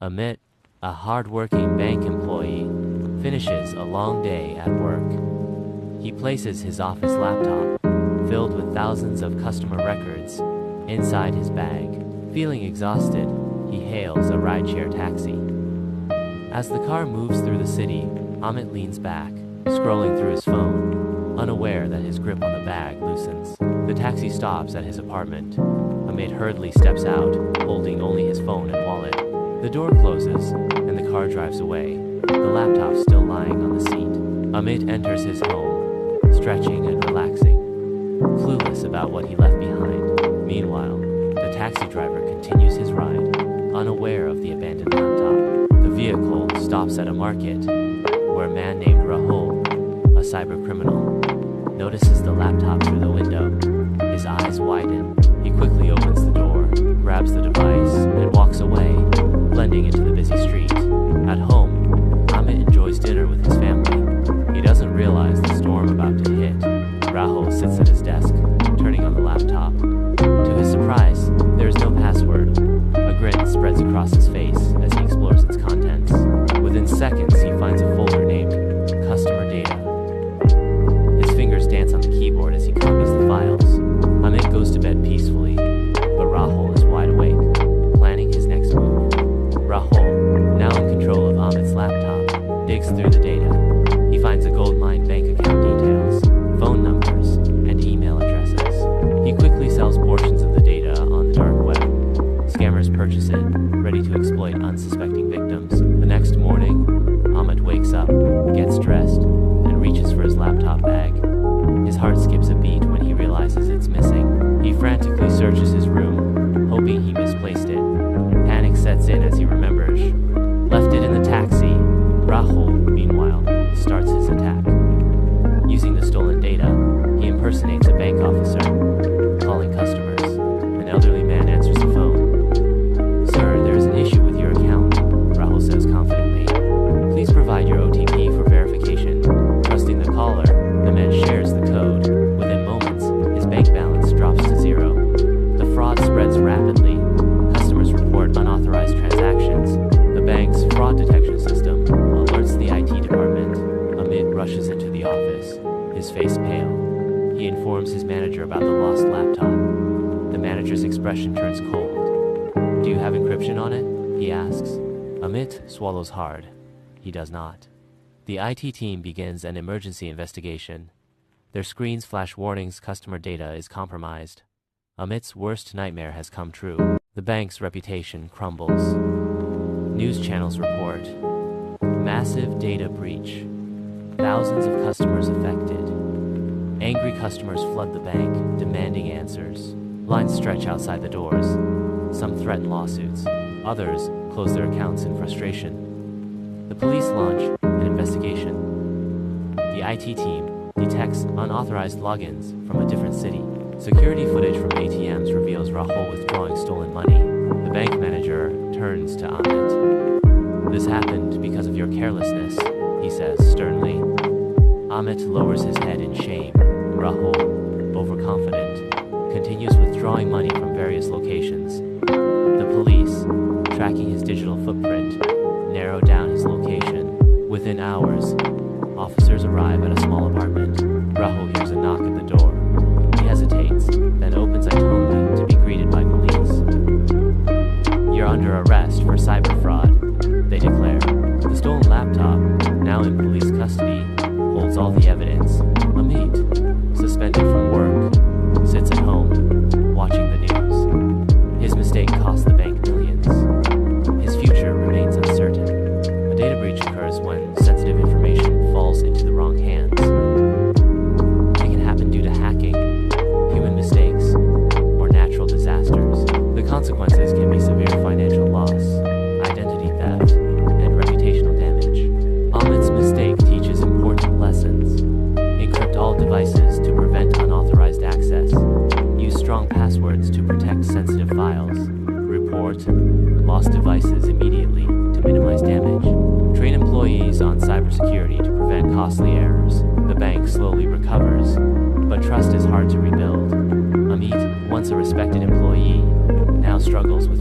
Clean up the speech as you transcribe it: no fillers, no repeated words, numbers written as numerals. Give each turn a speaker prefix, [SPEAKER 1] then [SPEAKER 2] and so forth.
[SPEAKER 1] 𝗕𝗥𝗘𝗔𝗖𝗛, a hard-working bank employee, finishes a long day at work. He places his office laptop, filled with thousands of customer records, inside his bag. Feeling exhausted, he hails a rideshare taxi. As the car moves through the city, 𝗕𝗥𝗘𝗔𝗖𝗛 leans back, scrolling through his phone, unaware that his grip on the bag loosens. The taxi stops at his apartment. 𝗕𝗥𝗘𝗔𝗖𝗛 hurriedly steps out, holding only his phone and wallet. The door closes, and the car drives away, the laptop still lying on the seat. 𝗕𝗥𝗘𝗔𝗖𝗛 enters his home, stretching and relaxing, clueless about what he left behind. Meanwhile, the taxi driver continues his ride, unaware of the abandoned laptop. The vehicle stops at a market, where a man named 𝗕𝗥𝗘𝗔𝗖𝗛, a cybercriminal, notices the laptop through the window. His eyes widen. He quickly opens the door, grabs the device, and walks away, blending into the busy street. At home, 𝗕𝗥𝗘𝗔𝗖𝗛 enjoys dinner with his family. He doesn't realize the storm about to hit. 𝗕𝗥𝗘𝗔𝗖𝗛 sits at his desk, turning on the laptop. To his surprise, there is no password. A grin spreads across his face as he explores its contents. Within seconds, he finds a folder named Customer Data. His fingers dance on the keyboard as he copies the files. 𝗕𝗥𝗘𝗔𝗖𝗛 goes to bed peacefully, but 𝗕𝗥𝗘𝗔𝗑𝗫 is wide awake, planning his next move. 𝗕𝗥𝗘𝗔𝗖𝗛, now in control of 𝗕𝗥𝗘's laptop, digs through the data. He finds a 𝗕𝗥𝗘𝗦𝗞𝗦 bank account details, phone numbers, and email addresses. He quickly sells portions of the data on the dark web. Scammers purchase it, ready to exploit unsuspecting victims. The next morning, 𝗕𝗥𝗘𝗔𝗖𝗛 wakes up, gets dressed, and reaches for his laptop bag. His heart skips a beat when he realizes it's missing. He frantically searches his room, hoping he misplaced it. Panic sets in as he remembers. Left it in the taxi. 𝗕𝗥𝗘𝗔𝗖𝗛, meanwhile, starts his attack. Using the stolen data, he impersonates a bank officer. Calling customers, an elderly man answers the phone. "Sir, there is an issue with your account," 𝗕𝗥𝗘𝗔𝗖𝗛 says confidently. "Please provide your OTP for verification." Trusting the caller, the man shares the code. Within moments, his bank balance drops to zero. The fraud spreads rapidly. Customers report unauthorized transactions. The bank's fraud detection system alerts the IT department. 𝗕𝗥𝗘𝗔𝗖𝗛 rushes into the office, his face pale. He informs his manager about the lost laptop. The manager's expression turns cold. "Do you have encryption on it?" he asks. 𝗕𝗥𝗘𝗔𝗖𝗛 swallows hard. He does not. The IT team begins an emergency investigation. Their screens flash warnings customer data is compromised. 𝗕𝗥𝗘𝗔𝗖𝗛's worst nightmare has come true. The bank's reputation crumbles. News channels report massive data breach. Thousands of customers affected. Angry customers flood the bank, demanding answers. Lines stretch outside the doors. Some threaten lawsuits. Others close their accounts in frustration. The police launch an investigation. The IT team detects unauthorized logins from a different city. Security footage from ATMs reveals 𝗕𝗥𝗘𝗔𝗖𝗛 withdrawing stolen money. The bank manager turns to 𝗕𝗥𝗘𝗔𝗖𝗛. "This happened because of your carelessness," he says sternly. 𝗕𝗥𝗘𝗔𝗖𝗛 lowers his head in shame. 𝗕𝗥𝗘𝗔𝗖𝗛, overconfident, continues withdrawing money from various locations. The police, tracking his digital footprint, narrow down his location. Within hours, officers arrive at a small apartment. 𝗕𝗥𝗘𝗔𝗖𝗛 hears a knock at the door. He hesitates, then opens 𝗕𝗥𝗘𝗔𝗖𝗛 to be greeted by police. "You're under arrest for cyber fraud," they declare. The stolen laptop, now in police custody, holds all the evidence. 𝗕𝗥𝗘𝗔𝗖𝗛, suspended from work, sits at home, watching the news. His mistake cost the bank millions. His future remains uncertain. A data breach occurs when sensitive information falls into the wrong hands. It can happen due to hacking, human mistakes, or natural disasters. The consequences can be severe financial loss, identity theft, and reputational damage. 𝗕𝗥𝗘𝗔𝗖𝗛's mistake teaches important lessons. Encrypt all devices to prevent unauthorized access. Use strong passwords to protect sensitive files. Report lost devices immediately to minimize damage. Train employees on cybersecurity to prevent costly errors. The bank slowly recovers, but trust is hard to rebuild. 𝗕𝗥𝗘𝗔𝗖𝗛, once a respected employee, now struggles with